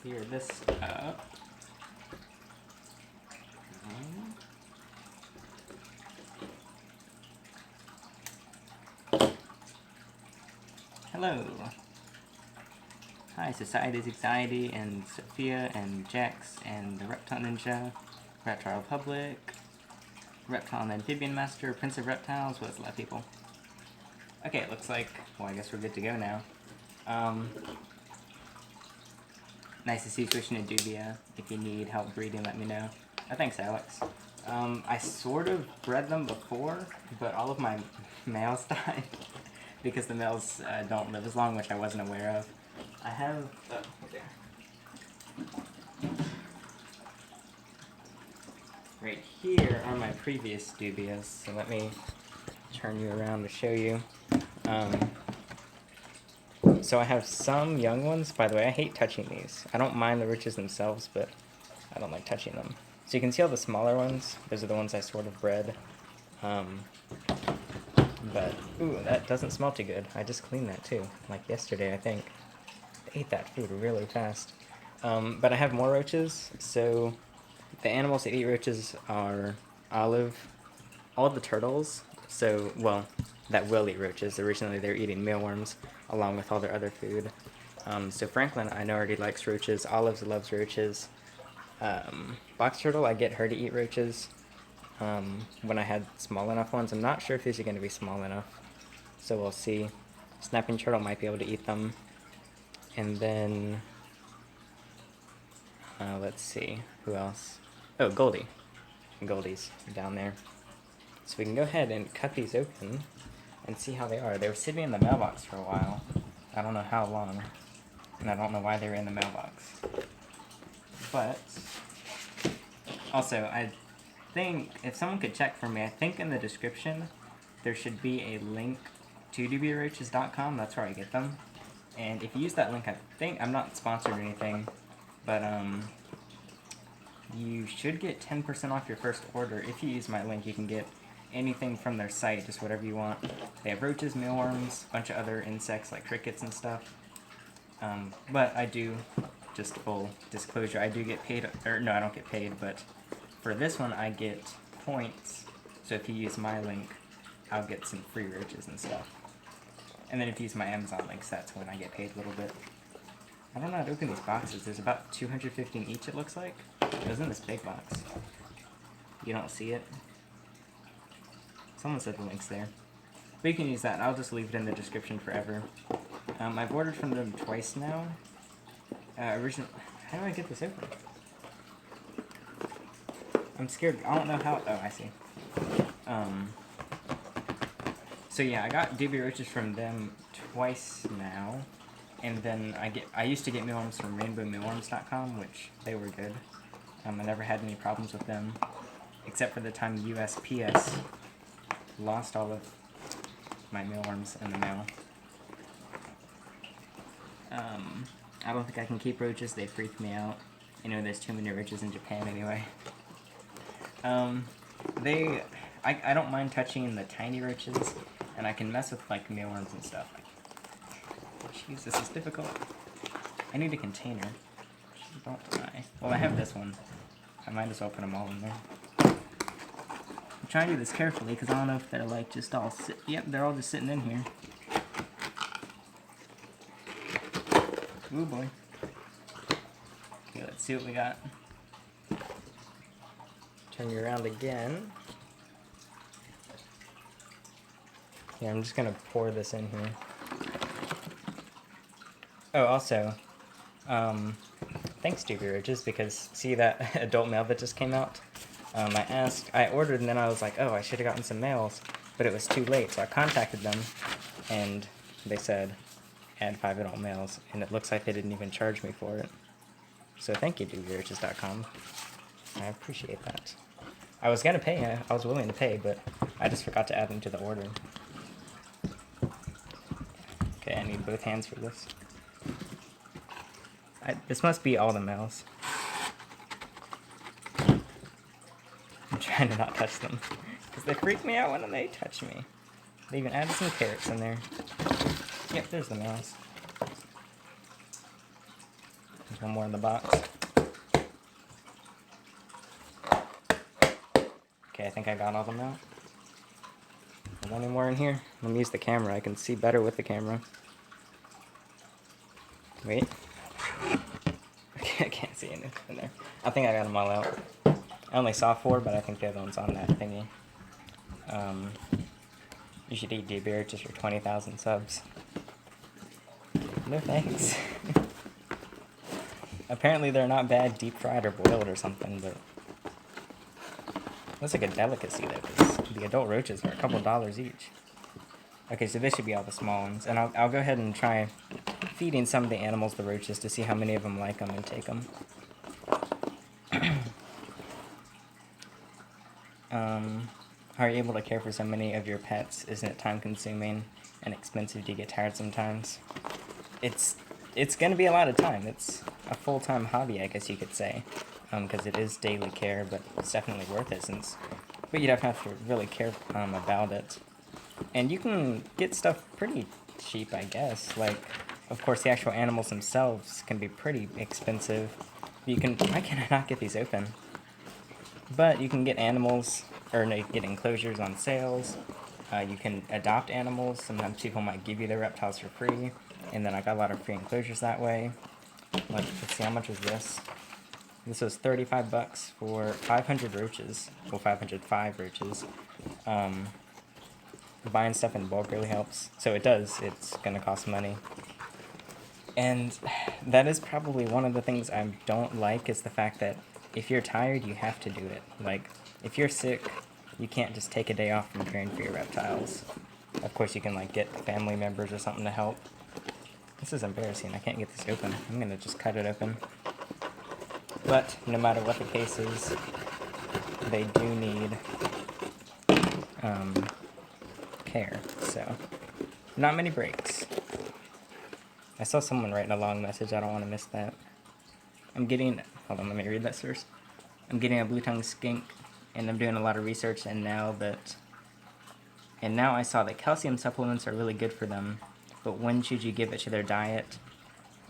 clear this up. Hello. Hi, Society's Anxiety, and Sophia, and Jax, and the Reptile Ninja, Reptile Republic, Reptile and Amphibian Master, Prince of Reptiles. What's a lot of people? Okay, it looks like, well, I guess we're good to go now. Nice to see you switching to Dubia. If you need help breeding, let me know. Oh, thanks, Alex. I sort of bred them before, but all of my males died because the males don't live as long, which I wasn't aware of. I have... oh, right there. Right here are my previous Dubias, so let me turn you around to show you. So I have some young ones. By the way, I hate touching these. I don't mind the roaches themselves, but I don't like touching them. So you can see all the smaller ones. Those are the ones I sort of bred. But, ooh, that doesn't smell too good. I just cleaned that too, like yesterday, I think. I ate that food really fast. But I have more roaches. So the animals that eat roaches are Olive, all the turtles. So, well, that will eat roaches. Originally they're eating mealworms along with all their other food. So Franklin, I know, already likes roaches. Olive loves roaches. Box turtle, I get her to eat roaches when I had small enough ones. I'm not sure if these are going to be small enough, so we'll see. Snapping turtle might be able to eat them. And then, let's see, who else? Oh, Goldie. Goldie's down there. So we can go ahead and cut these open and see how they are. They were sitting in the mailbox for a while. I don't know how long, and I don't know why they were in the mailbox. But, also, I think, if someone could check for me, I think in the description there should be a link to dubiaroaches.com. That's where I get them. And if you use that link, I think, I'm not sponsored or anything, but you should get 10% off your first order. If you use my link, you can get anything from their site, just whatever you want. They have roaches, mealworms, a bunch of other insects like crickets and stuff. But I do, just full disclosure, I do get paid, or no, I don't get paid, but for this one I get points. So if you use my link, I'll get some free roaches and stuff. And then if you use my Amazon links, that's when I get paid a little bit. I don't know how to open these boxes. There's about 250 in each, it looks like. It was in this big box. You don't see it? Someone said the link's there. But you can use that. I'll just leave it in the description forever. I've ordered from them twice now. How do I get this open? I'm scared. I don't know how... oh, I see. So yeah, I got Dubia roaches from them twice now. And then I used to get mealworms from rainbowmealworms.com, which they were good. I never had any problems with them, except for the time USPS lost all of my mealworms in the mail. I don't think I can keep roaches. They freak me out. You know, there's too many roaches in Japan anyway. I don't mind touching the tiny roaches, and I can mess with like mealworms and stuff. Jeez, this is difficult. I need a container. Don't I? Well, I have this one. I might as well put them all in there. I'm trying to do this carefully because I don't know if they're like just all yep, they're all just sitting in here. Ooh boy. Okay, let's see what we got. Turn you around again. Yeah, I'm just gonna pour this in here. Oh, also, thanks Dubia Roaches, because see that adult male that just came out? I ordered and then I was like, oh, I should have gotten some males, but it was too late, so I contacted them, and they said, add 5 adult males, and it looks like they didn't even charge me for it. So thank you, dubiaroaches.com. I appreciate that. I was gonna pay, I was willing to pay, but I just forgot to add them to the order. Okay, I need both hands for this. This must be all the males. I'm trying to not touch them, because they freak me out when they touch me. They even added some carrots in there. Yep, there's the males. I'm There's one more in the box. Okay, I think I got all of them out. Are there any more in here? Let me use the camera. I can see better with the camera. Wait. Okay, I can't see anything in there. I think I got them all out. I only saw 4, but I think the other one's on that thingy. You should eat Dubia just for 20,000 subs. No thanks. Apparently they're not bad deep fried or boiled or something, but looks like a delicacy though, because the adult roaches are a couple dollars each. Okay, so this should be all the small ones, and I'll go ahead and try feeding some of the animals the roaches to see how many of them like them and take them. How are you able to care for so many of your pets? Isn't it time consuming and expensive? Do you get tired sometimes? It's going to be a lot of time. It's a full-time hobby, I guess you could say, because it is daily care, but it's definitely worth it but you'd have to really care about it. And you can get stuff pretty cheap, I guess. Like, of course, the actual animals themselves can be pretty expensive. Why can I not get these open? But you can get animals, or no, you can get enclosures on sales. You can adopt animals. Sometimes people might give you their reptiles for free. And then I got a lot of free enclosures that way. Like, let's see, how much was this? This was 35 bucks for 500 roaches. Well, 505 roaches. Buying stuff in bulk really helps. So it does. It's going to cost money. And that is probably one of the things I don't like, is the fact that if you're tired, you have to do it. Like, if you're sick, you can't just take a day off from caring for your reptiles. Of course, you can, like, get family members or something to help. This is embarrassing. I can't get this open. I'm going to just cut it open. But no matter what the case is, they do need care. So, not many breaks. I saw someone writing a long message. I don't want to miss that. Hold on, let me read that first. I'm getting a blue-tongued skink, and I'm doing a lot of research, and now I saw that calcium supplements are really good for them, but when should you give it to their diet?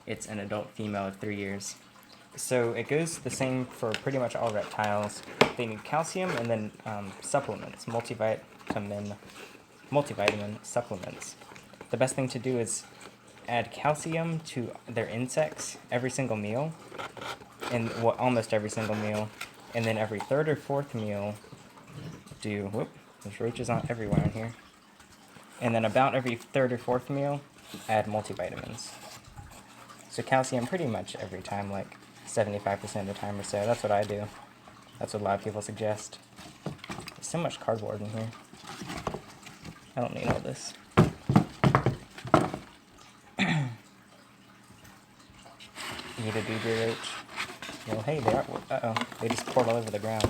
It's an adult female of 3 years. So it goes the same for pretty much all reptiles. They need calcium and then supplements, multivitamin supplements. The best thing to do is add calcium to their insects every single meal, and almost every single meal, and then every 3rd or 4th meal there's roaches on everywhere in here. And then about every 3rd or 4th meal, add multivitamins. So calcium pretty much every time, like 75% of the time or so. That's what I do. That's what a lot of people suggest. There's so much cardboard in here. I don't need all this. Need a Dubia roach. Well, hey, they are. Uh-oh. They just poured all over the ground.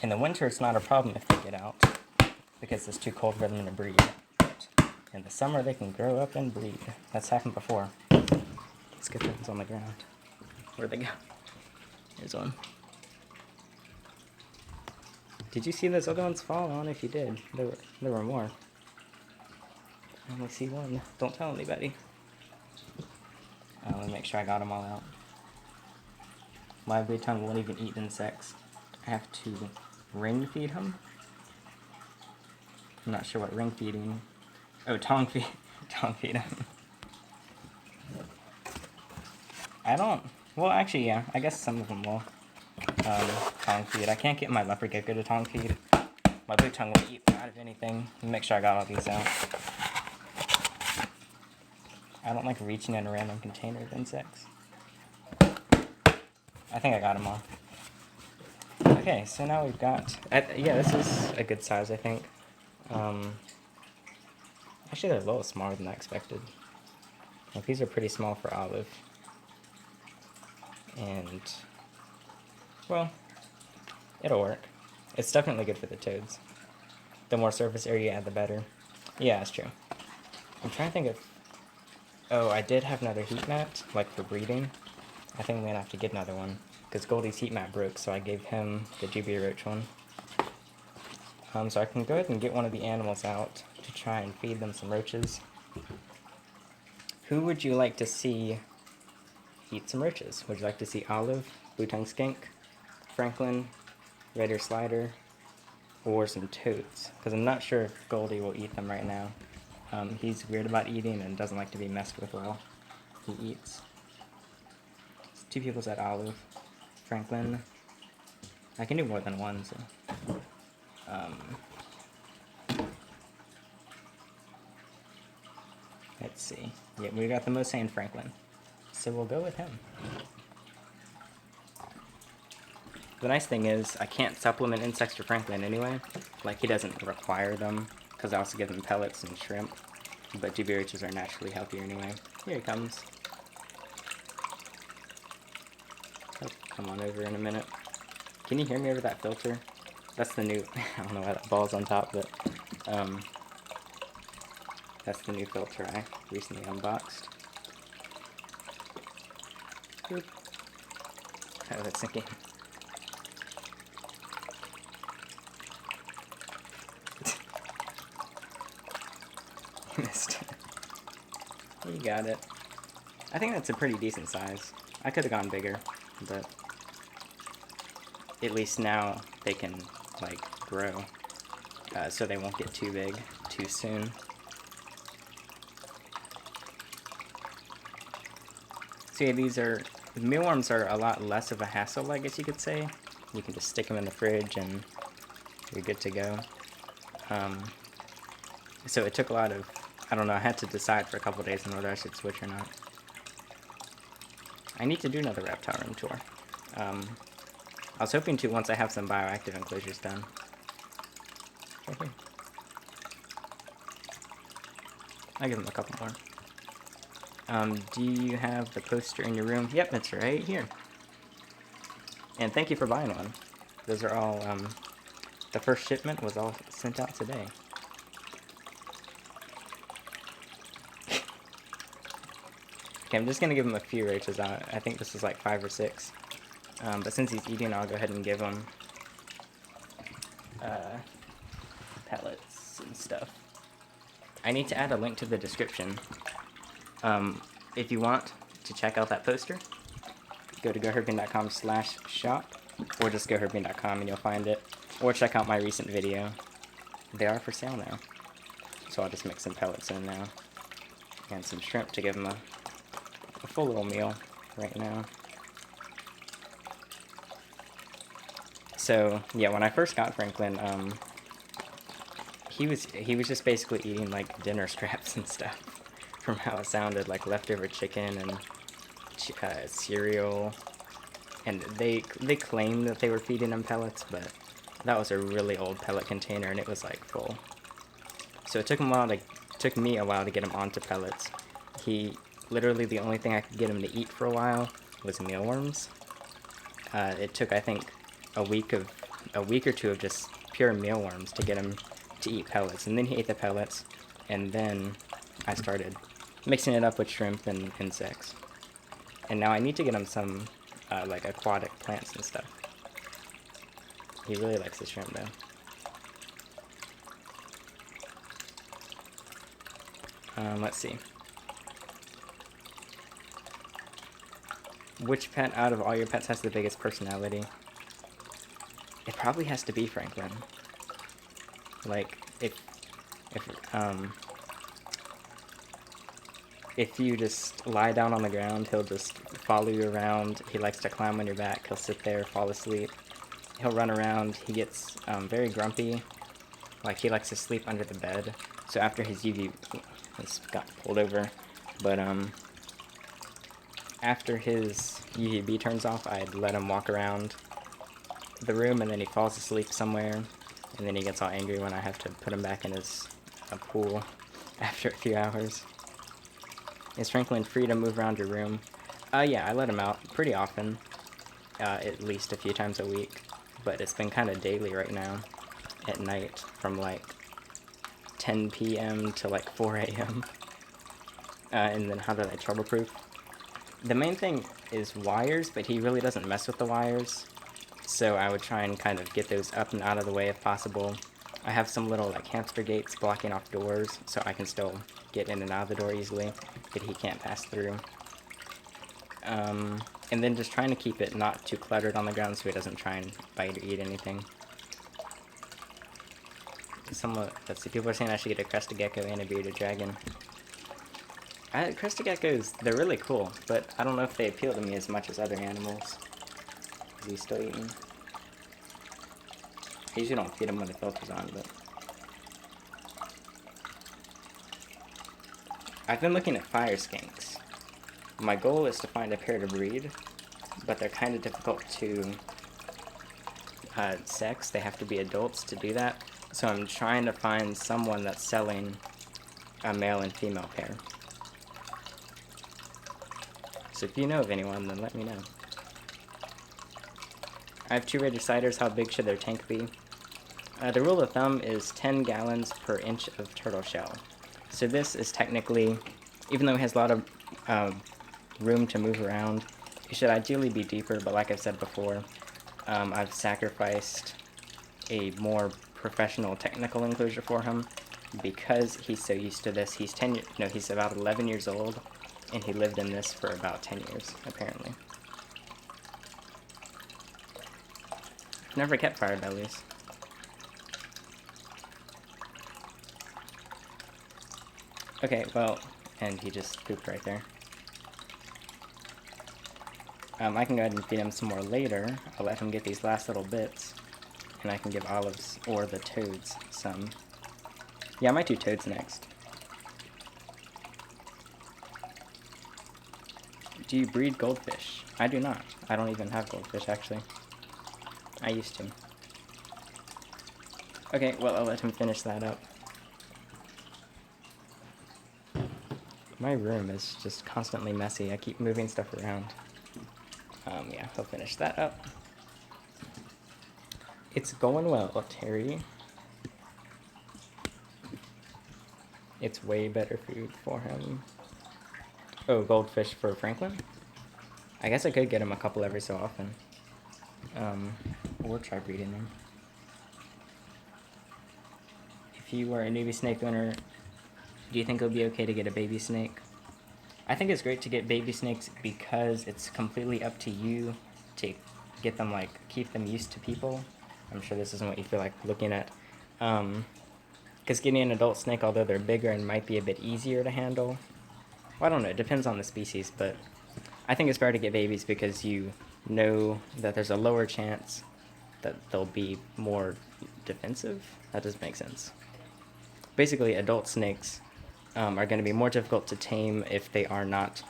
In the winter, it's not a problem if they get out, because it's too cold for them to breed. But in the summer, they can grow up and breed. That's happened before. Let's get those on the ground. Where'd they go? Here's one. Did you see those other ones fall on? If you did, there were more. I only see one. Don't tell anybody. Let me make sure I got them all out. My blue tongue won't even eat insects. I have to ring feed him. I'm not sure what ring feeding. Oh, tongue feed him. Well, actually, yeah. I guess some of them will tongue feed. I can't get my leopard gecko to tongue feed. My blue tongue will eat out of anything. Make sure I got all these out. I don't like reaching in a random container of insects. I think I got them all. Okay, so now we've got... yeah, this is a good size, I think. Actually, they're a little smaller than I expected. Like, these are pretty small for Olive. And... well, it'll work. It's definitely good for the toads. The more surface area you add, the better. Yeah, that's true. I'm trying to think of... oh, I did have another heat mat, like for breeding. I think I'm going to have to get another one. because Goldie's heat mat broke, so I gave him the Dubia roach one. So I can go ahead and get one of the animals out to try and feed them some roaches. Who would you like to see eat some roaches? Would you like to see Olive, blue-tongued skink, Franklin, red ear slider, or some toads? Because I'm not sure if Goldie will eat them right now. He's weird about eating and doesn't like to be messed with while he eats. 2 people said Olive. Franklin. I can do more than one, so. Let's see. Yeah, we got the most saying Franklin. So we'll go with him. The nice thing is, I can't supplement insects for Franklin anyway. Like, he doesn't require them, because I also give him pellets and shrimp. But Dubia roaches are naturally healthier anyway. Here he comes. He'll come on over in a minute. Can you hear me over that filter? That's the new, I don't know why that ball's on top, but that's the new filter I recently unboxed. Oop. Oh, that's sinking. You missed it. You got it. I think that's a pretty decent size. I could have gone bigger, but at least now they can, like, grow, so they won't get too big too soon. So yeah, mealworms are a lot less of a hassle, I guess you could say. You can just stick them in the fridge and you're good to go. So it took a lot of, I don't know, I had to decide for a couple days on whether I should switch or not. I need to do another reptile room tour. I was hoping to once I have some bioactive enclosures done. Right here. I'll give them a couple more. Do you have the poster in your room? Yep, it's right here. And thank you for buying one. Those are all, the first shipment was all sent out today. Okay, I'm just gonna give him a few roaches. I think this is like 5 or 6. But since he's eating, I'll go ahead and give him pellets and stuff. I need to add a link to the description. If you want to check out that poster, go to GoHerping.com/shop, or just GoHerping.com and you'll find it. Or check out my recent video. They are for sale now. So I'll just mix some pellets in now. And some shrimp to give them a full little meal right now. So yeah, when I first got Franklin, he was just basically eating like dinner scraps and stuff, from how it sounded, like leftover chicken and cereal. And they claimed that they were feeding him pellets, but that was a really old pellet container and it was like full. So it took me a while to get him onto pellets. Literally the only thing I could get him to eat for a while was mealworms. It took, I think, a week or two of just pure mealworms to get him to eat pellets, and then he ate the pellets, and then I started mixing it up with shrimp and insects. And now I need to get him some like aquatic plants and stuff. He really likes the shrimp though. Let's see. Which pet out of all your pets has the biggest personality? It probably has to be Franklin. Like, if you just lie down on the ground, he'll just follow you around. He likes to climb on your back. He'll sit there, fall asleep. He'll run around. He gets very grumpy. Like, he likes to sleep under the bed. So after his UV, it's got pulled over, but after his UVB turns off, I'd let him walk around the room, and then he falls asleep somewhere, and then he gets all angry when I have to put him back in his pool after a few hours. Is Franklin free to move around your room? Yeah, I let him out pretty often, at least a few times a week, but it's been kind of daily right now, at night, from like 10 p.m. to like 4 a.m. And then how do I trouble-proof? The main thing is wires, but he really doesn't mess with the wires. So I would try and kind of get those up and out of the way if possible. I have some little like hamster gates blocking off doors, so I can still get in and out of the door easily, but he can't pass through. And then just trying to keep it not too cluttered on the ground so he doesn't try and bite or eat anything. Let's see, people are saying I should get a crested gecko and a bearded dragon. Crested geckos, they're really cool, but I don't know if they appeal to me as much as other animals. Is he still eating? I usually don't feed him when the filter's on, but... I've been looking at fire skinks. My goal is to find a pair to breed, but they're kind of difficult to sex. They have to be adults to do that. So I'm trying to find someone that's selling a male and female pair. So if you know of anyone, then let me know. I have 2 Regiciders. How big should their tank be? The rule of thumb is 10 gallons per inch of turtle shell. So this is technically, even though it has a lot of room to move around, it should ideally be deeper, but like I've said before, I've sacrificed a more professional technical enclosure for him because he's so used to this. He's about 11 years old, and he lived in this for about 10 years, apparently. Never kept fire bellies. Okay, well, and he just pooped right there. I can go ahead and feed him some more later. I'll let him get these last little bits, and I can give olives or the toads some. Yeah, I might do toads next. Do you breed goldfish? I do not. I don't even have goldfish, actually. I used to. Okay, well, I'll let him finish that up. My room is just constantly messy. I keep moving stuff around. Yeah, he'll finish that up. It's going well, Terry. It's way better food for him. Oh, goldfish for Franklin? I guess I could get him a couple every so often. Or try breeding them. If you were a newbie snake owner, do you think it would be okay to get a baby snake? I think it's great to get baby snakes because it's completely up to you to get them, like, keep them used to people. I'm sure this isn't what you feel like looking at. Because getting an adult snake, although they're bigger and might be a bit easier to handle, well, I don't know, it depends on the species, but I think it's better to get babies because you know that there's a lower chance that they'll be more defensive. That doesn't make sense. Basically, adult snakes are going to be more difficult to tame if they are not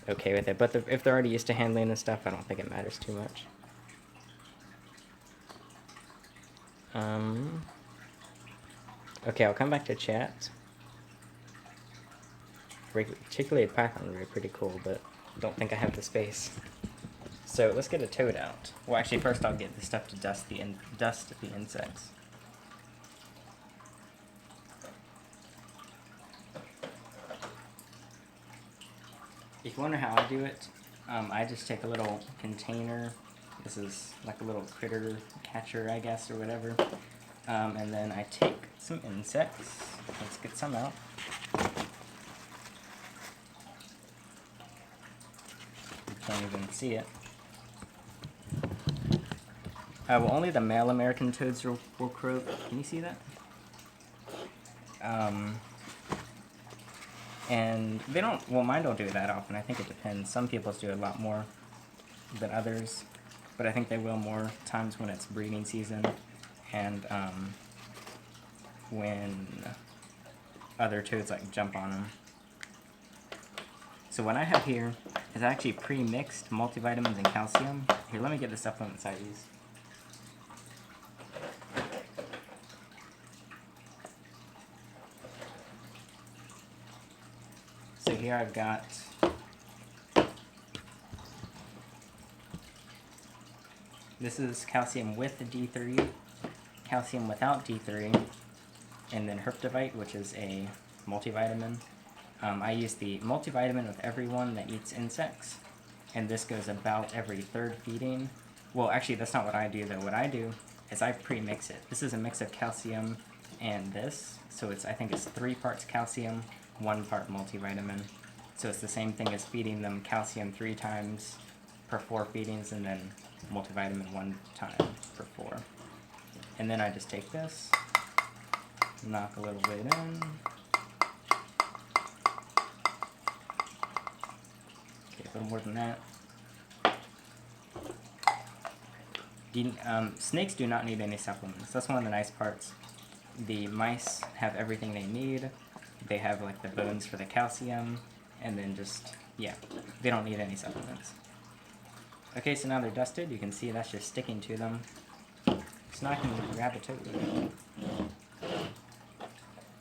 okay with it. But if they're already used to handling this stuff, I don't think it matters too much. Okay, I'll come back to chat. Articulated python would be pretty cool, but don't think I have the space. So let's get a toad out. Well, actually, first I'll get the stuff to dust the insects. If you wonder how I do it, I just take a little container. This is like a little critter catcher, I guess, or whatever. And then I take some insects. Let's get some out. You can't even see it. Well, only the male American toads will croak. Can you see that? And they don't, well, mine don't do it that often. I think it depends. Some people's do it a lot more than others, but I think they will more times when it's breeding season and when other toads like jump on them. So what I have here is actually pre-mixed multivitamins and calcium. Here, let me get the supplements I use. So here I've got this is calcium with the D3, calcium without D3, and then Herptivite, which is a multivitamin. I use the multivitamin with everyone that eats insects, and this goes about every third feeding. Well, actually, that's not what I do, though. What I do is I pre-mix it. This is a mix of calcium and this, so I think it's 3 parts calcium, 1 part multivitamin. So it's the same thing as feeding them calcium 3 times per 4 feedings, and then multivitamin 1 time per 4. And then I just take this, knock a little bit in. Okay, a little more than that. Snakes do not need any supplements. That's one of the nice parts. The mice have everything they need. They have like the bones for the calcium, and then just, yeah, they don't need any supplements. Okay, so now they're dusted. You can see that's just sticking to them. So now I can grab a toad.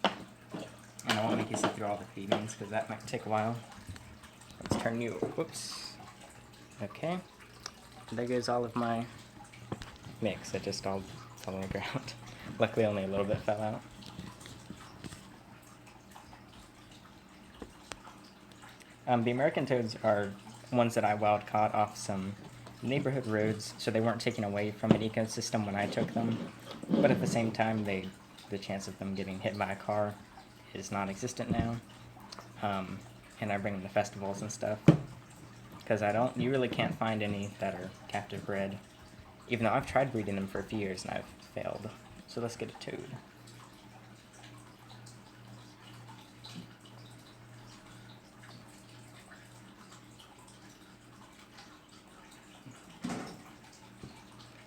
And I won't make you sit through all the feedings because that might take a while. Let's turn you, whoops. Okay, there goes all of my mix. It just all fell on the ground. Luckily only a little bit fell out. The American toads are ones that I wild caught off some neighborhood roads, so they weren't taken away from an ecosystem when I took them. But at the same time, the chance of them getting hit by a car is non-existent now. And I bring them to festivals and stuff. Because you really can't find any that are captive bred. Even though I've tried breeding them for a few years and I've failed. So let's get a toad.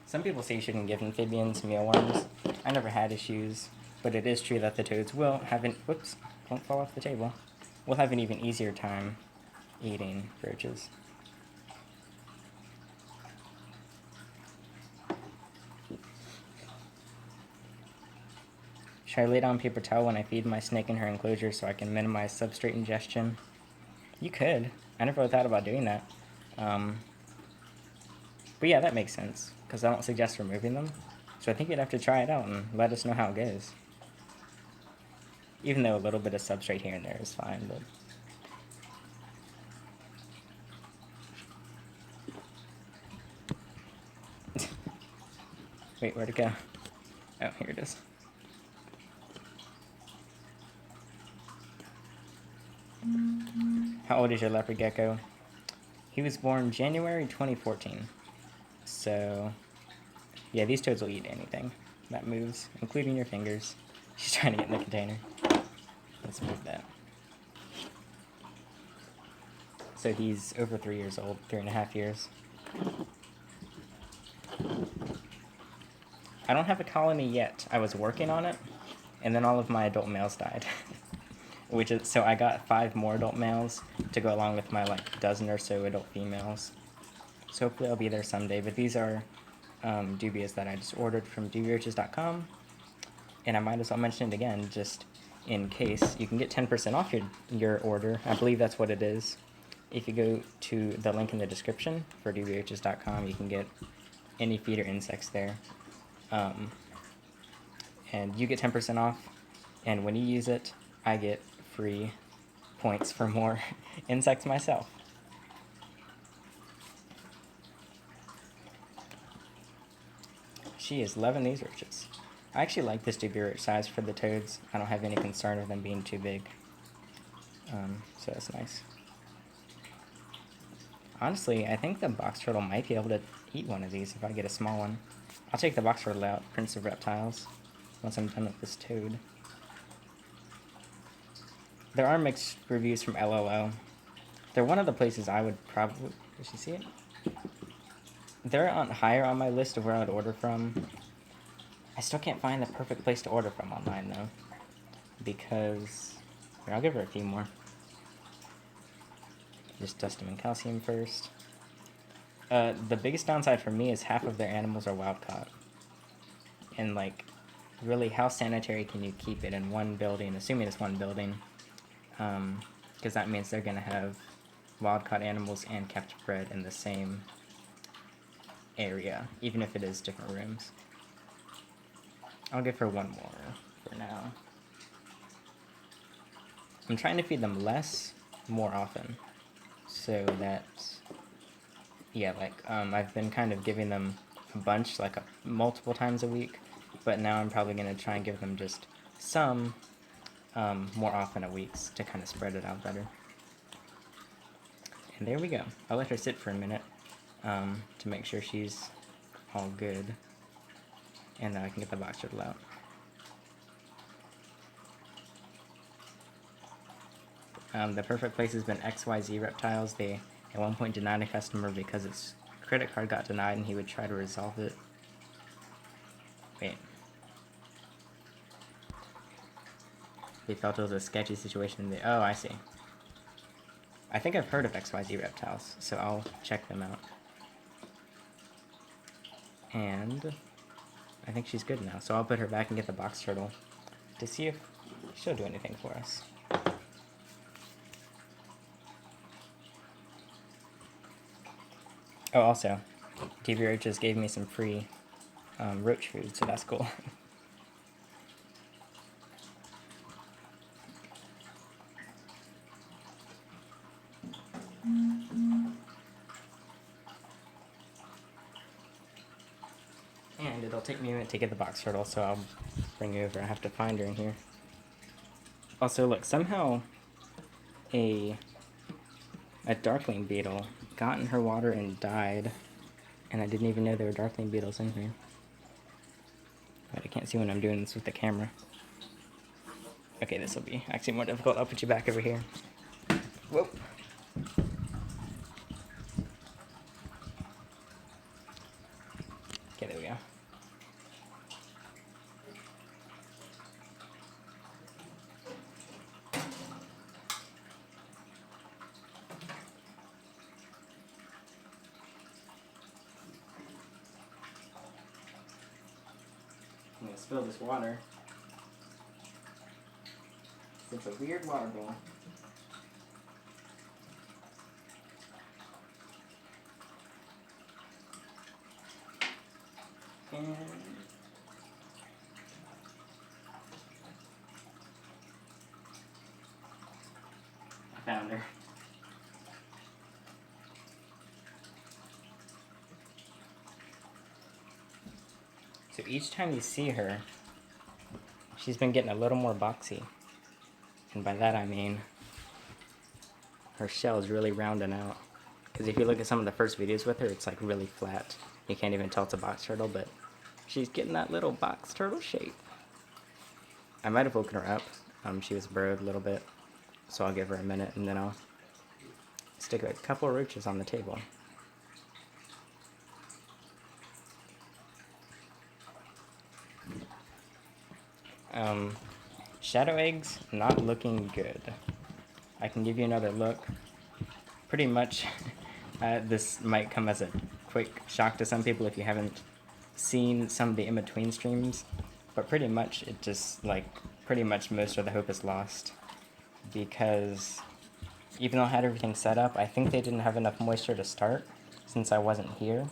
Some people say you shouldn't give amphibians mealworms. I never had issues, but it is true that the toads will have whoops, don't fall off the table, will have an even easier time eating roaches. Should I lay down paper towel when I feed my snake in her enclosure so I can minimize substrate ingestion? You could. I never really thought about doing that. But yeah, that makes sense, because I don't suggest removing them. So I think you'd have to try it out and let us know how it goes. Even though a little bit of substrate here and there is fine, but... Wait, where'd it go? Oh, here it is. How old is your leopard gecko? He was born January 2014. So, yeah, these toads will eat anything that moves, including your fingers. She's trying to get in the container. Let's move that. So he's over 3 years old, 3.5 years. I don't have a colony yet. I was working on it, and then all of my adult males died. So I got 5 more adult males to go along with my like dozen or so adult females. So hopefully I'll be there someday. But these are dubias that I just ordered from dubiaroaches.com. And I might as well mention it again, just in case. You can get 10% off your order. I believe that's what it is. If you go to the link in the description for dubiaroaches.com, you can get any feeder insects there. And you get 10% off. And when you use it, I get free points for more insects myself. She is loving these roaches. I actually like this Dubia roach size for the toads. I don't have any concern of them being too big. So that's nice. Honestly, I think the box turtle might be able to eat one of these if I get a small one. I'll take the box turtle out, Prince of Reptiles, once I'm done with this toad. There are mixed reviews from LLO. They're one of the places I would probably... Did she see it? They're higher on my list of where I'd order from. I still can't find the perfect place to order from online, though. Because... Here, I'll give her a few more. Just dust them in calcium first. The biggest downside for me is half of their animals are wild caught. And, like, really, how sanitary can you keep it in one building, assuming it's one building? Because that means they're going to have wild caught animals and captive bred in the same area, even if it is different rooms. I'll give her one more for now. I'm trying to feed them less, more often, so that Yeah, like, I've been kind of giving them a bunch, like, multiple times a week, but now I'm probably going to try and give them just some more often a week to kind of spread it out better. And there we go. I'll let her sit for a minute to make sure she's all good, and then I can get the box turtle out. The perfect place has been XYZ Reptiles. They at one point denied a customer because his credit card got denied and he would try to resolve it. Wait. They felt it was a sketchy situation. Oh, I see. I think I've heard of XYZ Reptiles, so I'll check them out. And I think she's good now, so I'll put her back and get the box turtle to see if she'll do anything for us. Oh, also, Dubia Roaches gave me some free roach food, so that's cool. And it'll take me a minute to get the box turtle, so I'll bring you over. I have to find her in here. Also, look, somehow a darkling beetle got in her water and died, and I didn't even know there were darkling beetles in here. But I can't see when I'm doing this with the camera. Okay, this will be actually more difficult. I'll put you back over here. Whoa. Okay, there we go. I'm gonna spill this water. It's a weird water bowl. And I found her. So each time you see her, she's been getting a little more boxy. And by that I mean her shell is really rounding out. Because if you look at some of the first videos with her, it's like really flat. You can't even tell it's a box turtle, but she's getting that little box turtle shape. I might have woken her up. She was burrowed a little bit, so I'll give her a minute and then I'll stick a couple of roaches on the table. Shadow eggs, not looking good. I can give you another look. Pretty much, this might come as a quick shock to some people if you haven't seen some of the in-between streams, but pretty much it just, like, pretty much most of the hope is lost, because even though I had everything set up, I think they didn't have enough moisture to start, since I wasn't here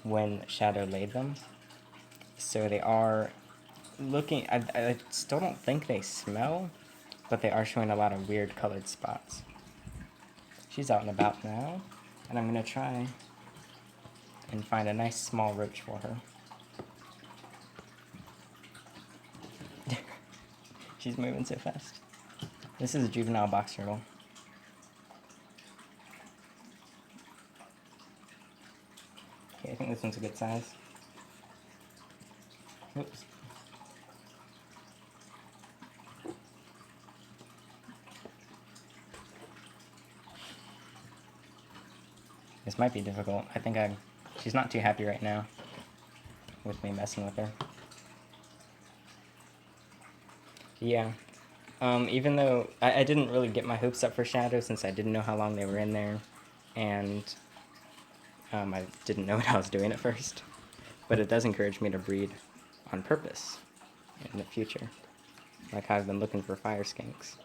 when Shadow laid them. So they are looking, I still don't think they smell, but they are showing a lot of weird colored spots. She's out and about now, and I'm gonna try and find a nice small roach for her. She's moving so fast. This is a juvenile box turtle. Okay, I think this one's a good size. Oops. This might be difficult. I think she's not too happy right now with me messing with her. Yeah. Even though I didn't really get my hopes up for Shadow since I didn't know how long they were in there, and I didn't know what I was doing at first. But it does encourage me to breed on purpose in the future, like how I've been looking for fire skinks.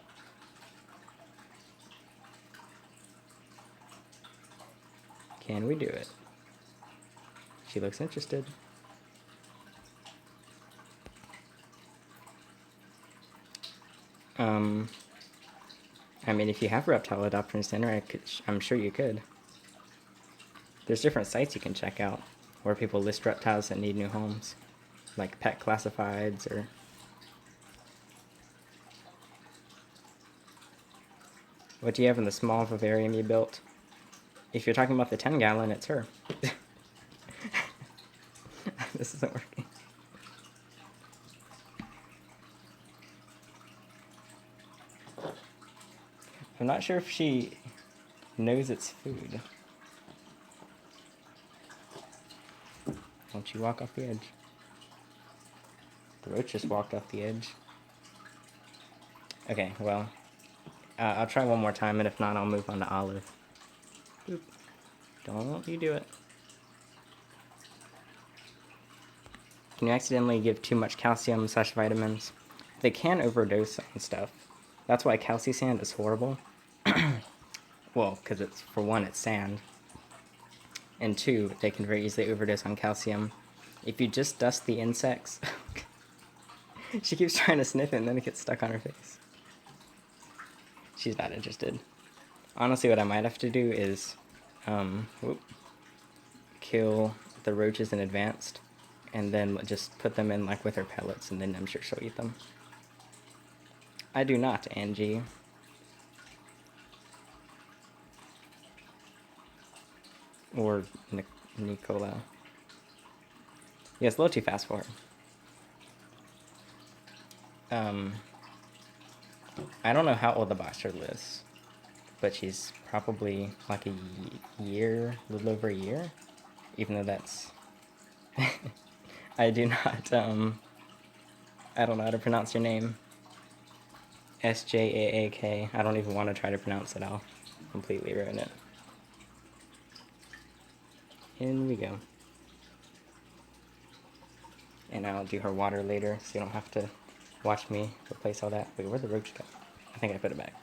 Can we do it? She looks interested. I mean, if you have Reptile Adoption Center, I'm sure you could. There's different sites you can check out where people list reptiles that need new homes, like pet classifieds or... What do you have in the small vivarium you built? If you're talking about the 10-gallon, it's her. This isn't working. I'm not sure if she knows it's food. Won't you walk off the edge? The roach just walked off the edge. Okay, well, I'll try one more time, and if not, I'll move on to Olive. Boop. Don't you do it. Can you accidentally give too much calcium / vitamins? They can overdose on stuff. That's why calci sand is horrible. Well, because it's, for one, it's sand. And two, they can very easily overdose on calcium. If you just dust the insects... She keeps trying to sniff it and then it gets stuck on her face. She's not interested. Honestly, what I might have to do is kill the roaches in advance and then just put them in like with her pellets, and then I'm sure she'll eat them. I do not, Angie. Or Nicola. Yeah, it's a little too fast for her. I don't know how old the box turtle is, but she's probably like a year, a little over a year, even though that's... I do not, I don't know how to pronounce your name. Sjaak. I don't even want to try to pronounce it. I'll completely ruin it. In we go. And I'll do her water later, so you don't have to watch me replace all that. Wait, where'd the roach go? I think I put it back.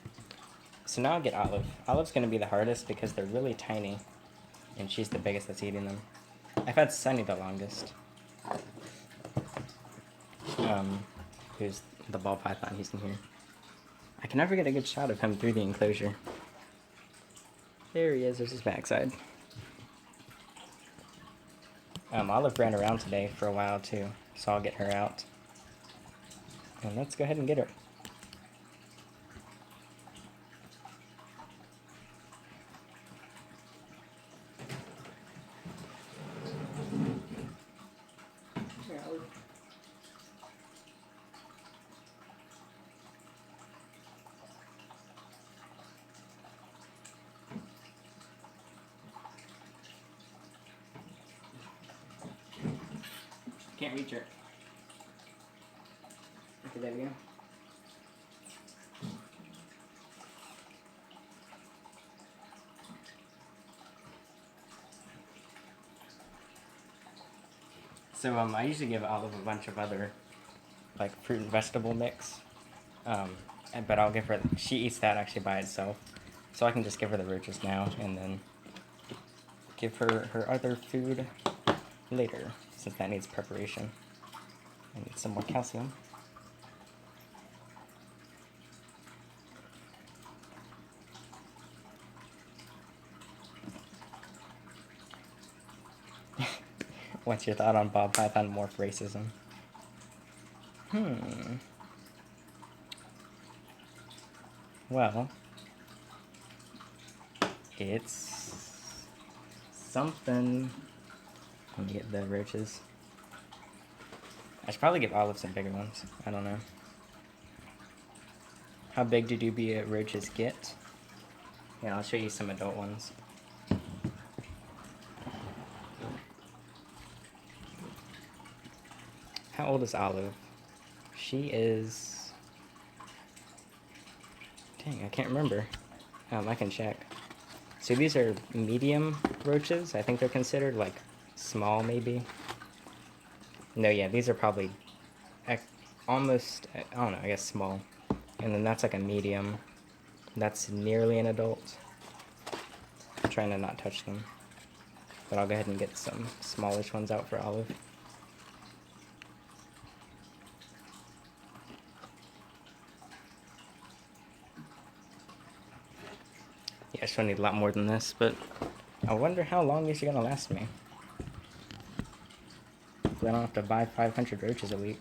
So now I'll get Olive. Olive's going to be the hardest because they're really tiny, and she's the biggest that's eating them. I've had Sunny the longest. Who's the ball python, he's in here. I can never get a good shot of him through the enclosure. There he is, there's his backside. Olive ran around today for a while too, so I'll get her out. And let's go ahead and get her. Can't reach her. Okay, there we go. So I usually give Olive a bunch of other like fruit and vegetable mix, but I'll give her, she eats that actually by itself, so I can just give her the roaches now and then give her her other food later, since that needs preparation. I need some more calcium. What's your thought on Bob Python morph racism? Well, it's something. Let me get the roaches. I should probably give Olive some bigger ones. I don't know. How big do Dubia roaches get? Yeah, I'll show you some adult ones. How old is Olive? She is... Dang, I can't remember. I can check. So these are medium roaches. I think they're considered like small maybe. No, yeah, these are probably almost, I don't know, I guess small. And then that's like a medium. That's nearly an adult. I'm trying to not touch them. But I'll go ahead and get some smallish ones out for Olive. Yeah, she'll need a lot more than this, but I wonder how long these are gonna last me. I don't have to buy 500 roaches a week.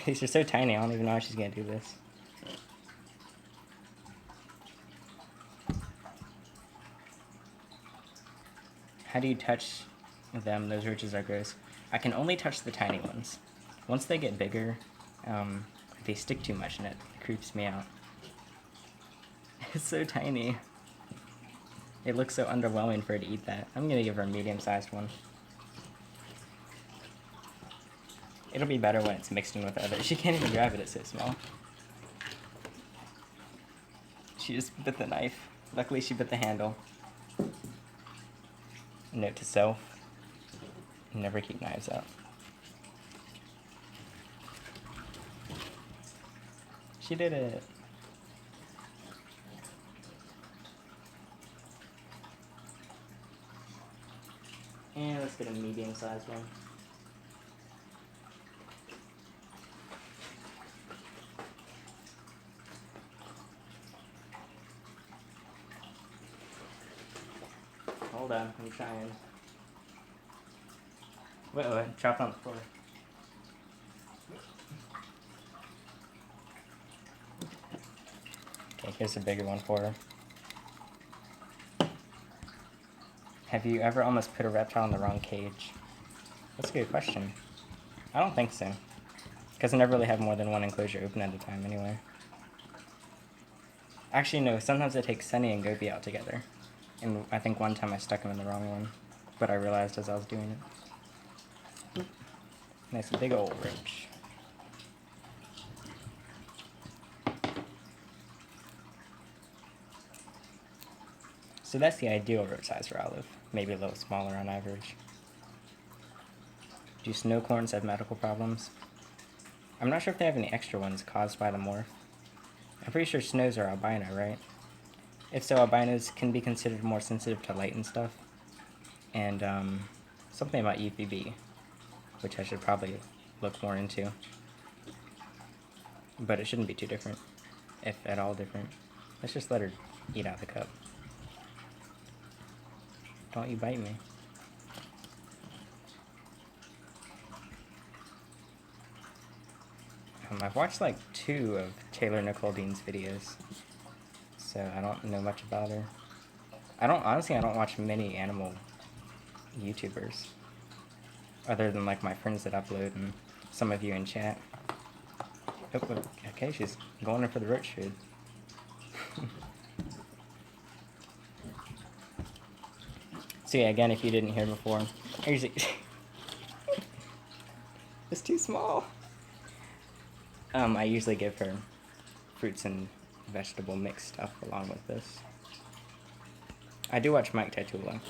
These are so tiny, I don't even know how she's gonna do this. How do you touch them? Those roaches are gross. I can only touch the tiny ones. Once they get bigger, they stick too much and it creeps me out. It's so tiny. It looks so underwhelming for her to eat that. I'm gonna give her a medium-sized one. It'll be better when it's mixed in with others. She can't even grab it, it's so small. She just bit the knife. Luckily she bit the handle. Note to self, never keep knives out. She did it. And let's get a medium-sized one. Hold on, I'm trying. Wait, drop on the floor. Okay, here's a bigger one for her. Have you ever almost put a reptile in the wrong cage? That's a good question. I don't think so. Because I never really have more than one enclosure open at a time anyway. Actually, no, sometimes I take Sunny and Gobi out together. And I think one time I stuck him in the wrong one. But I realized as I was doing it. Nice big old roach. So that's the ideal roach size for Olive. Maybe a little smaller on average. Do snow corns have medical problems? I'm not sure if they have any extra ones caused by the morph. I'm pretty sure snows are albino, right? If so, albinos can be considered more sensitive to light and stuff. And something about UVB, which I should probably look more into. But it shouldn't be too different, if at all different. Let's just let her eat out the cup. Don't you bite me. I've watched like 2 of Taylor Nicole Dean's videos, so I don't know much about her. Honestly, I don't watch many animal YouTubers, other than like my friends that upload and some of you in chat. Oh, okay, she's going in for the roach food. So yeah, again, if you didn't hear before, I usually it's too small. I usually give her fruits and vegetable mixed stuff along with this. I do watch Mike Tatula,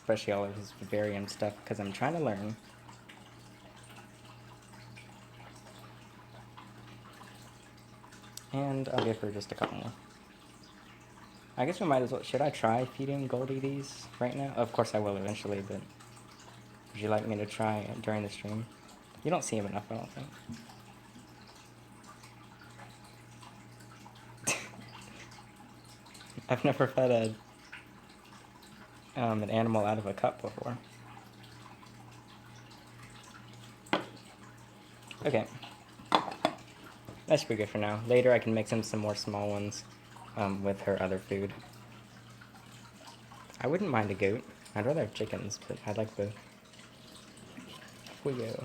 especially all of his vivarium stuff, because I'm trying to learn. And I'll give her just a couple more. I guess we might as well. Should I try feeding Goldie these right now? Of course I will eventually, but would you like me to try during the stream? You don't see him enough, I don't think. I've never fed an animal out of a cup before. Okay. That's pretty good for now. Later I can mix in some more small ones with her other food. I wouldn't mind a goat. I'd rather have chickens, but I'd like both. Off we go.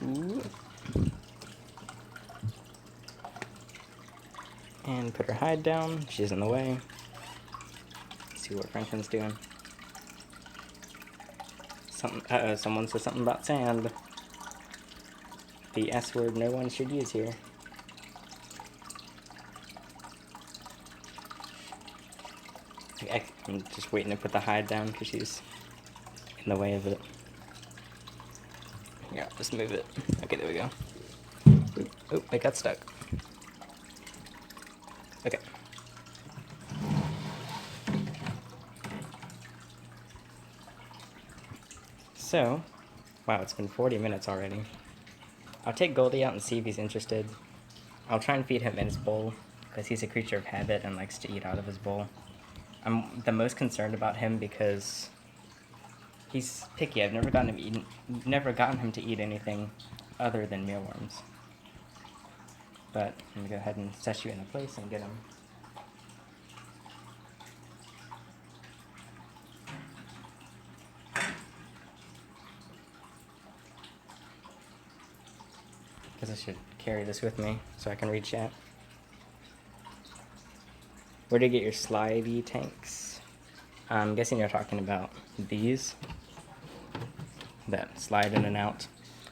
Ooh. And put her hide down. She's in the way. Let's see what Franklin's doing. Someone said something about sand. The S word no one should use here. I'm just waiting to put the hide down because she's in the way of it. Yeah, just move it. Okay, there we go. Oh, it got stuck. Okay. So, Wow, it's been 40 minutes already. I'll take Goldie out and see if he's interested. I'll try and feed him in his bowl, because he's a creature of habit and likes to eat out of his bowl. I'm the most concerned about him because he's picky. I've never gotten him to eat anything other than mealworms. But I'm gonna go ahead and set you in a place and get him. Because I should carry this with me so I can read chat. Where do you get your slidey tanks? I'm guessing you're talking about these that slide in and out.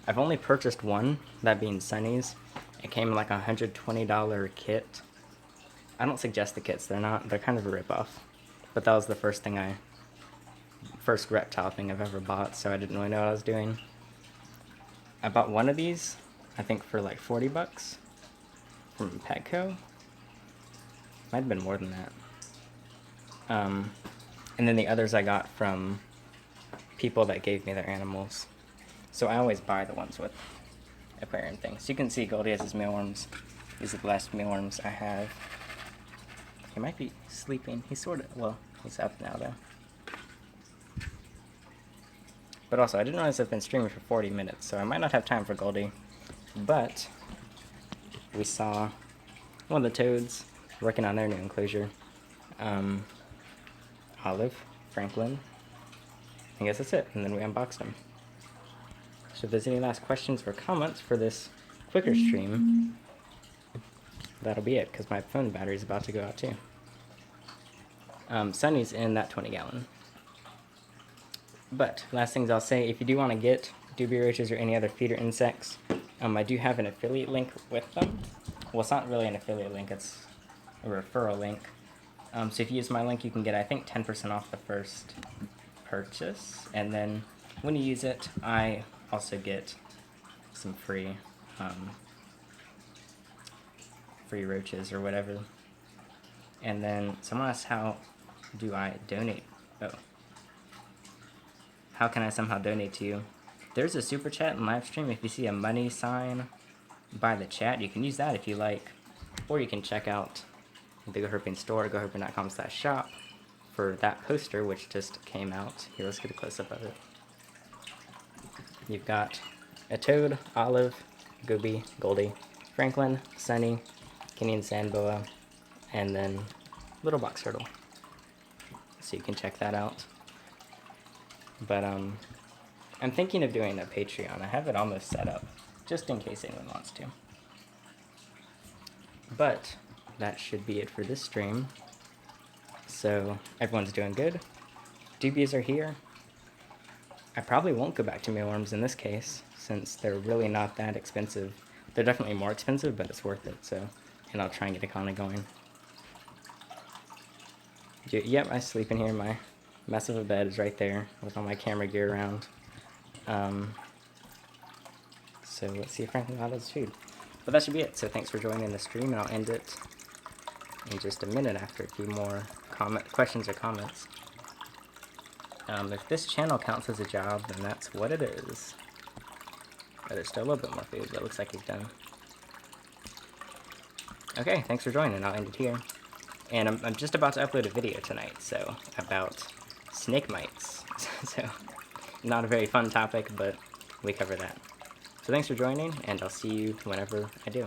I've only purchased one, that being Sunny's. It came in like a $120 kit. I don't suggest the kits, they're kind of a ripoff. But that was the first reptile thing I've ever bought, so I didn't really know what I was doing. I bought one of these, I think for like 40 bucks from Petco. Might have been more than that. And then the others I got from people that gave me their animals. So I always buy the ones with aquarium things. So you can see Goldie has his mealworms. These are the last mealworms I have. He might be sleeping. He's he's up now though. But also, I didn't realize I've been streaming for 40 minutes, so I might not have time for Goldie. But we saw one of the toads working on their new enclosure. Olive, Franklin. I guess that's it, and then we unboxed them. So if there's any last questions or comments for this quicker stream, that'll be it, because my phone battery's about to go out too. Sunny's in that 20-gallon. But last things I'll say, if you do want to get Dubia roaches or any other feeder insects, I do have an affiliate link with them. Well, it's not really an affiliate link, it's a referral link. So if you use my link, you can get, I think, 10% off the first purchase. And then when you use it, I also get some free roaches or whatever. And then someone asked, how do I donate? Oh. How can I somehow donate to you? There's a super chat and live stream. If you see a money sign by the chat, you can use that if you like. Or you can check out the GoHerping store, goherping.com/shop, for that poster, which just came out. Here, let's get a close-up of it. You've got a toad, Olive, Gooby, Goldie, Franklin, Sunny, Kenyan Sandboa, and then Little Box Turtle. So you can check that out. But I'm thinking of doing a Patreon. I have it almost set up, just in case anyone wants to. But that should be it for this stream. So everyone's doing good. Dubias are here. I probably won't go back to mealworms in this case, since they're really not that expensive. They're definitely more expensive, but it's worth it. So, and I'll try and get the colony going. Yep, I sleep in here. My mess of a bed is right there with all my camera gear around. So let's see if Franklin got his food. But that should be it. So thanks for joining the stream, and I'll end it in just a minute after a few more questions or comments. If this channel counts as a job, then that's what it is. But there's still a little bit more food, but it looks like he's done. Okay, thanks for joining. I'll end it here. And I'm just about to upload a video tonight, so about snake mites. So, not a very fun topic, but we cover that. So thanks for joining, and I'll see you whenever I do.